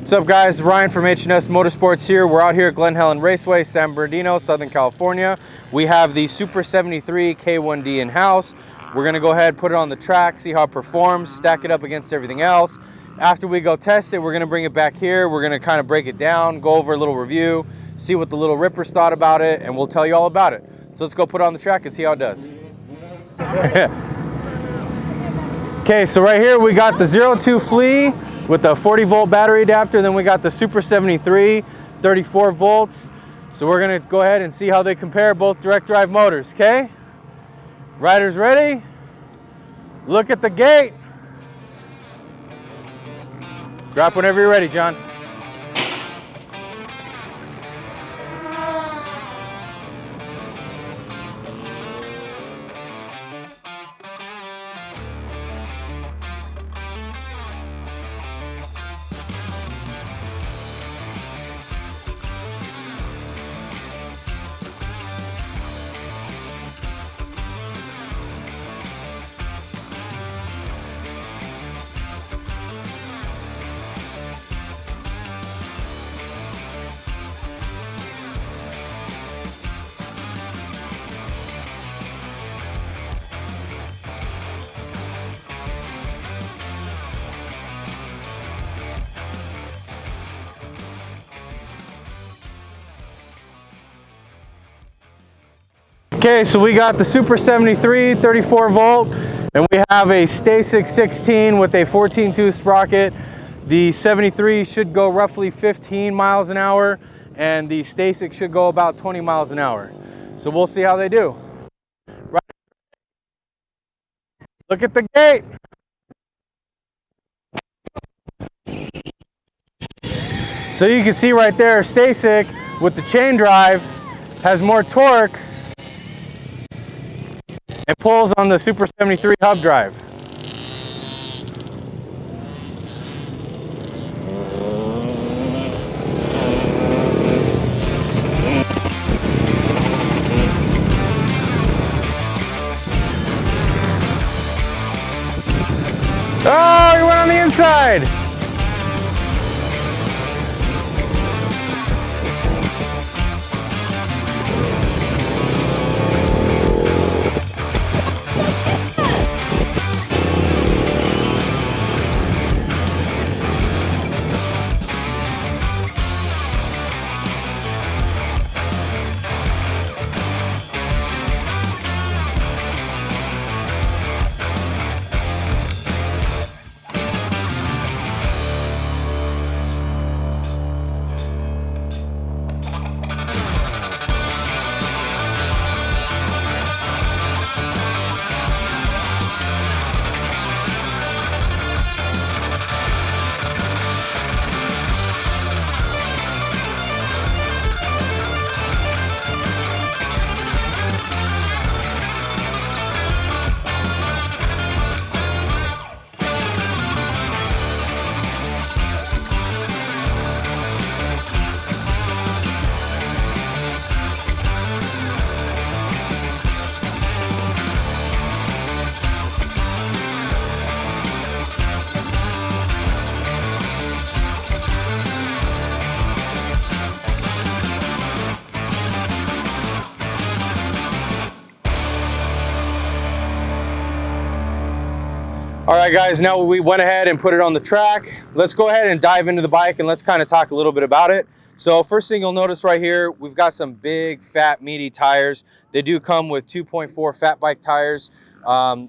What's up, guys? Ryan from H&S Motorsports here. We're out here at Glen Helen Raceway, San Bernardino, Southern California. We have the Super 73 K1D in-house. We're gonna go ahead, put it on the track, see how it performs, stack it up against everything else. After we go test it, we're gonna bring it back here. We're gonna kind of break it down, go over a little review, see what the little rippers thought about it, and we'll tell you all about it. So let's go put it on the track and see how it does. Okay, so right here we got the 02 Flea with the 40-volt battery adapter. Then we got the Super 73, 34 volts. So we're gonna go ahead and see how they compare, both direct drive motors, okay? Riders ready? Look at the gate. Drop whenever you're ready, John. Okay, so we got the Super 73, 34 volt, and we have a Stacyc 16 with a 14.2 sprocket. The 73 should go roughly 15 miles an hour, and the Stacyc should go about 20 miles an hour. So we'll see how they do. Right. Look at the gate. So you can see right there, Stacyc with the chain drive has more torque and pulls on the Super 73 hub drive. Oh, he went on the inside. All right, guys, now we went ahead and put it on the track. Let's go ahead and dive into the bike and let's kind of talk a little bit about it. So first thing you'll notice right here, we've got some big, fat, meaty tires. They do come with 2.4 fat bike tires. A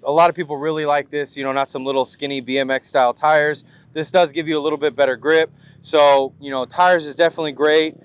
lot of people really like this, you know, not some little skinny BMX style tires. This does give you a little bit better grip. So, you know, tires is definitely great.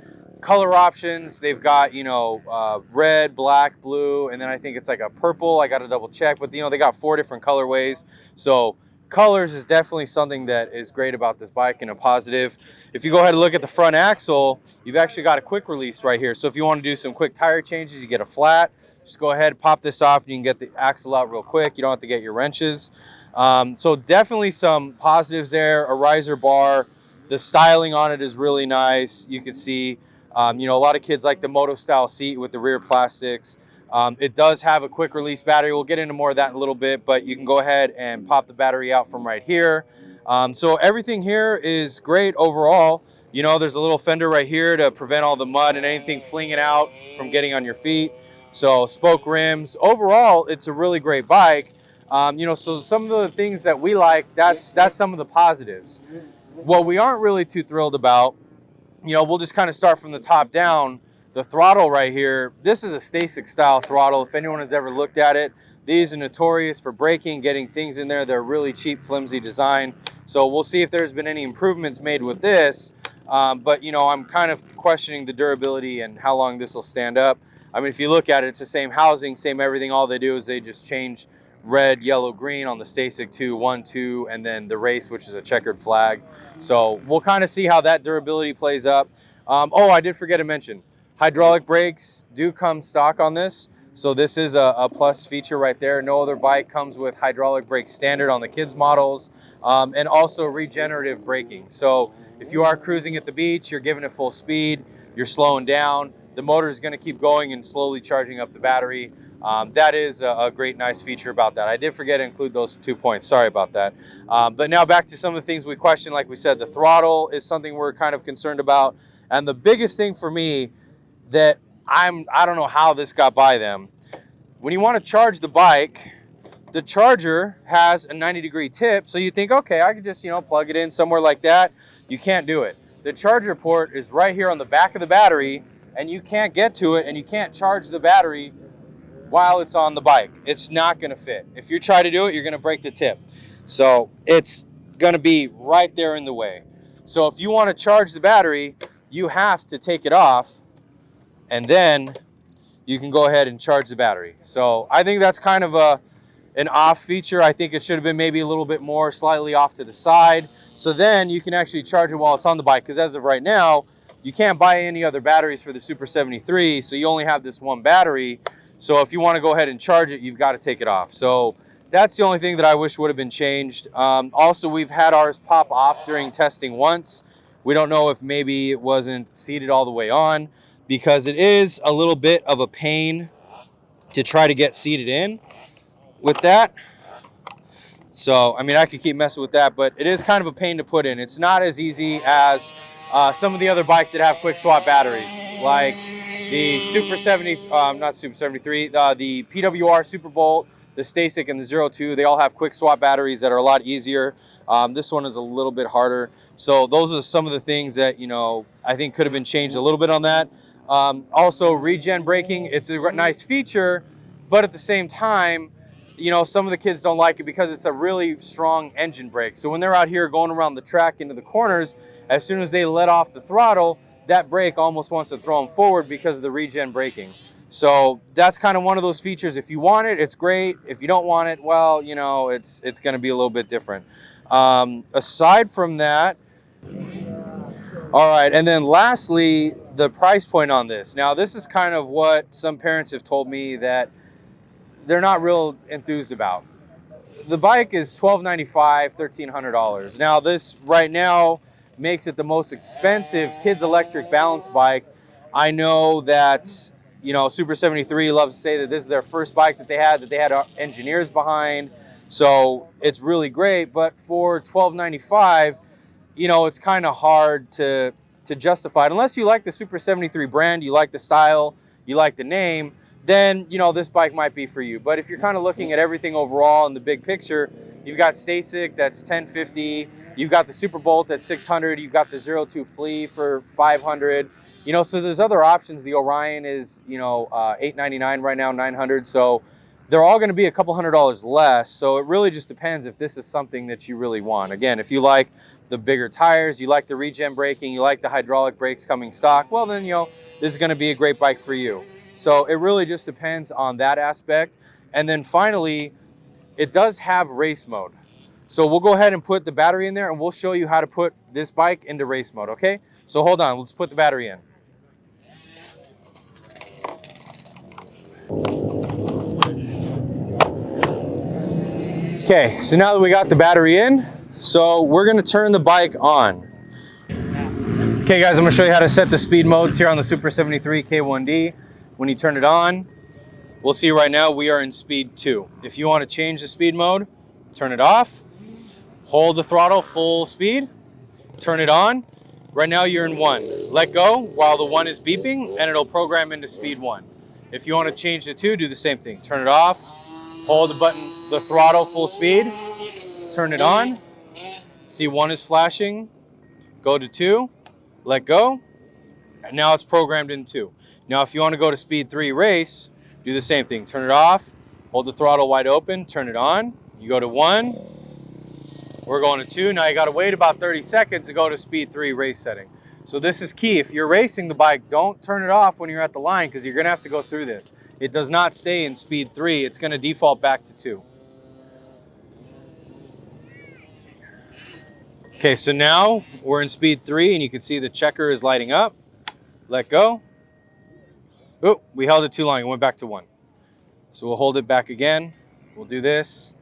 Color options, they've got, you know, red, black, blue, and then I think it's like a purple. I got to double check, but you know, they got 4 different colorways. So colors is definitely something that is great about this bike and a positive. If you go ahead and look at the front axle, you've actually got a quick release right here. So if you want to do some quick tire changes, you get a flat, just go ahead, pop this off, and you can get the axle out real quick. You don't have to get your wrenches. So definitely some positives there. A riser bar, the styling on it is really nice. You can see you know, a lot of kids like the Moto style seat with the rear plastics. It does have a quick release battery. We'll get into more of that in a little bit, but you can go ahead and pop the battery out from right here. So everything here is great overall. You know, there's a little fender right here to prevent all the mud and anything flinging out from getting on your feet. So spoke rims. Overall, it's a really great bike. You know, so some of the things that we like, that's some of the positives. What we aren't really too thrilled about, you know, we'll just kind of start from the top down. The throttle right here, this is a Stacyc style throttle. If anyone has ever looked at it, these are notorious for breaking, getting things in there. They're really cheap, flimsy design. So we'll see if there's been any improvements made with this. But, you know, I'm kind of questioning the durability and how long this will stand up. I mean, if you look at it, it's the same housing, same everything. All they do is they just change red, yellow, green on the Stacyc 2, 1, 2, and then the race, which is a checkered flag. So we'll kind of see how that durability plays up. Oh, I did forget to mention, hydraulic brakes do come stock on this. So this is a plus feature right there. No other bike comes with hydraulic brakes standard on the kids models, and also regenerative braking. So if you are cruising at the beach, you're giving it full speed, you're slowing down, the motor is going to keep going and slowly charging up the battery. That is a great, nice feature about that. I did forget to include those 2 points. Sorry about that. But now back to some of the things we questioned. Like we said, the throttle is something we're kind of concerned about. And the biggest thing for me that I don't know how this got by them. When you want to charge the bike, the charger has a 90-degree tip. So you think, okay, I could just, you know, plug it in somewhere like that. You can't do it. The charger port is right here on the back of the battery, and you can't get to it, and you can't charge the battery while it's on the bike. It's not going to fit. If you try to do it, you're going to break the tip. So it's going to be right there in the way. So if you want to charge the battery, you have to take it off, and then you can go ahead and charge the battery. So I think that's kind of an off feature. I think it should have been maybe a little bit more slightly off to the side. So then you can actually charge it while it's on the bike. Because as of right now, you can't buy any other batteries for the Super 73. So you only have this one battery. So if you want to go ahead and charge it, you've got to take it off. So that's the only thing that I wish would have been changed. Also, we've had ours pop off during testing once. We don't know if maybe it wasn't seated all the way on, because it is a little bit of a pain to try to get seated in with that. So, I mean, I could keep messing with that, but it is kind of a pain to put in. It's not as easy as some of the other bikes that have quick swap batteries, like the Super 70, not Super 73, the PWR Superbolt, the Stacyc, and the 02. They all have quick swap batteries that are a lot easier. This one is a little bit harder. So those are some of the things that, you know, I think could have been changed a little bit on that. Also, regen braking, it's a nice feature, but at the same time, you know, some of the kids don't like it because it's a really strong engine brake. So when they're out here going around the track into the corners, as soon as they let off the throttle, that brake almost wants to throw them forward because of the regen braking. So that's kind of one of those features. If you want it, it's great. If you don't want it, well, you know, it's going to be a little bit different. Aside from that, all right, and then lastly, the price point on this. Now, this is kind of what some parents have told me that they're not real enthused about. The bike is $1,295, $1,300. Now, this right now makes it the most expensive kids electric balance bike. I know that, you know, Super 73 loves to say that this is their first bike that they had engineers behind. So it's really great, but for $1,295, you know, it's kind of hard to justify it. Unless you like the Super 73 brand, you like the style, you like the name, then, you know, this bike might be for you. But if you're kind of looking at everything overall in the big picture, you've got Stacyc, that's $1,050. You've got the Superbolt at $600. You've got the 02 Flea for $500. You know, so there's other options. The Orion is, you know, $899 right now, $900. So they're all going to be a couple $100 less. So it really just depends if this is something that you really want. Again, if you like the bigger tires, you like the regen braking, you like the hydraulic brakes coming stock, well then, you know, this is going to be a great bike for you. So it really just depends on that aspect. And then finally, it does have race mode. So we'll go ahead and put the battery in there, and we'll show you how to put this bike into race mode, okay? So hold on, let's put the battery in. Okay, so now that we got the battery in, so we're gonna turn the bike on. Okay guys, I'm gonna show you how to set the speed modes here on the Super 73 K1D. When you turn it on, we'll see right now we are in speed 2. If you wanna change the speed mode, turn it off. Hold the throttle full speed, turn it on. Right now you're in 1. Let go while the 1 is beeping and it'll program into speed 1. If you want to change to 2, do the same thing. Turn it off, hold the throttle full speed, turn it on. See 1 is flashing, go to 2, let go, and now it's programmed in 2. Now if you want to go to speed 3 race, do the same thing. Turn it off, hold the throttle wide open, turn it on. You go to 1, we're going to 2. Now you got to wait about 30 seconds to go to speed 3 race setting. So this is key. If you're racing the bike, don't turn it off when you're at the line because you're going to have to go through this. It does not stay in speed 3. It's going to default back to 2. Okay, so now we're in speed 3 and you can see the checker is lighting up. Let go. Oh, we held it too long. It went back to 1. So we'll hold it back again. We'll do this.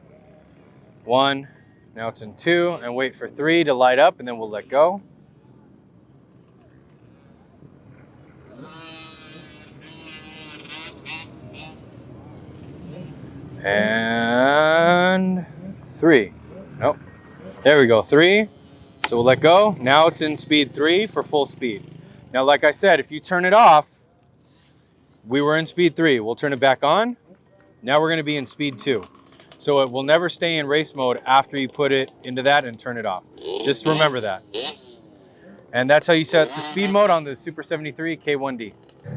1. Now it's in 2 and wait for 3 to light up and then we'll let go. And 3. Nope. There we go. 3. So we'll let go. Now it's in speed 3 for full speed. Now, like I said, if you turn it off, we were in speed 3. We'll turn it back on. Now we're going to be in speed 2. So it will never stay in race mode after you put it into that and turn it off. Just remember that. And that's how you set the speed mode on the Super 73 K1D.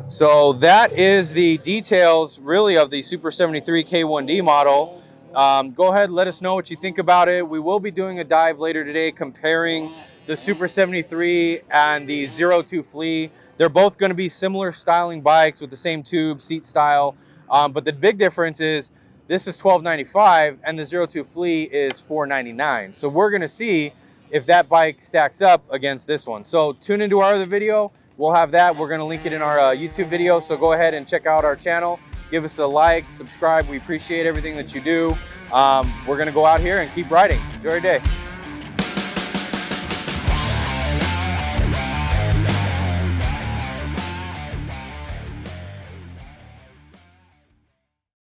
So that is the details really of the Super 73 K1D model. Go ahead, let us know what you think about it. We will be doing a dive later today comparing the Super 73 and the 02 Flea. They're both going to be similar styling bikes with the same tube, seat style. But the big difference is this is $1295 and the 02 Flea is $499. So we're going to see if that bike stacks up against this one. So tune into our other video. We'll have that. We're going to link it in our YouTube video. So go ahead and check out our channel. Give us a like, subscribe. We appreciate everything that you do. We're going to go out here and keep riding. Enjoy your day.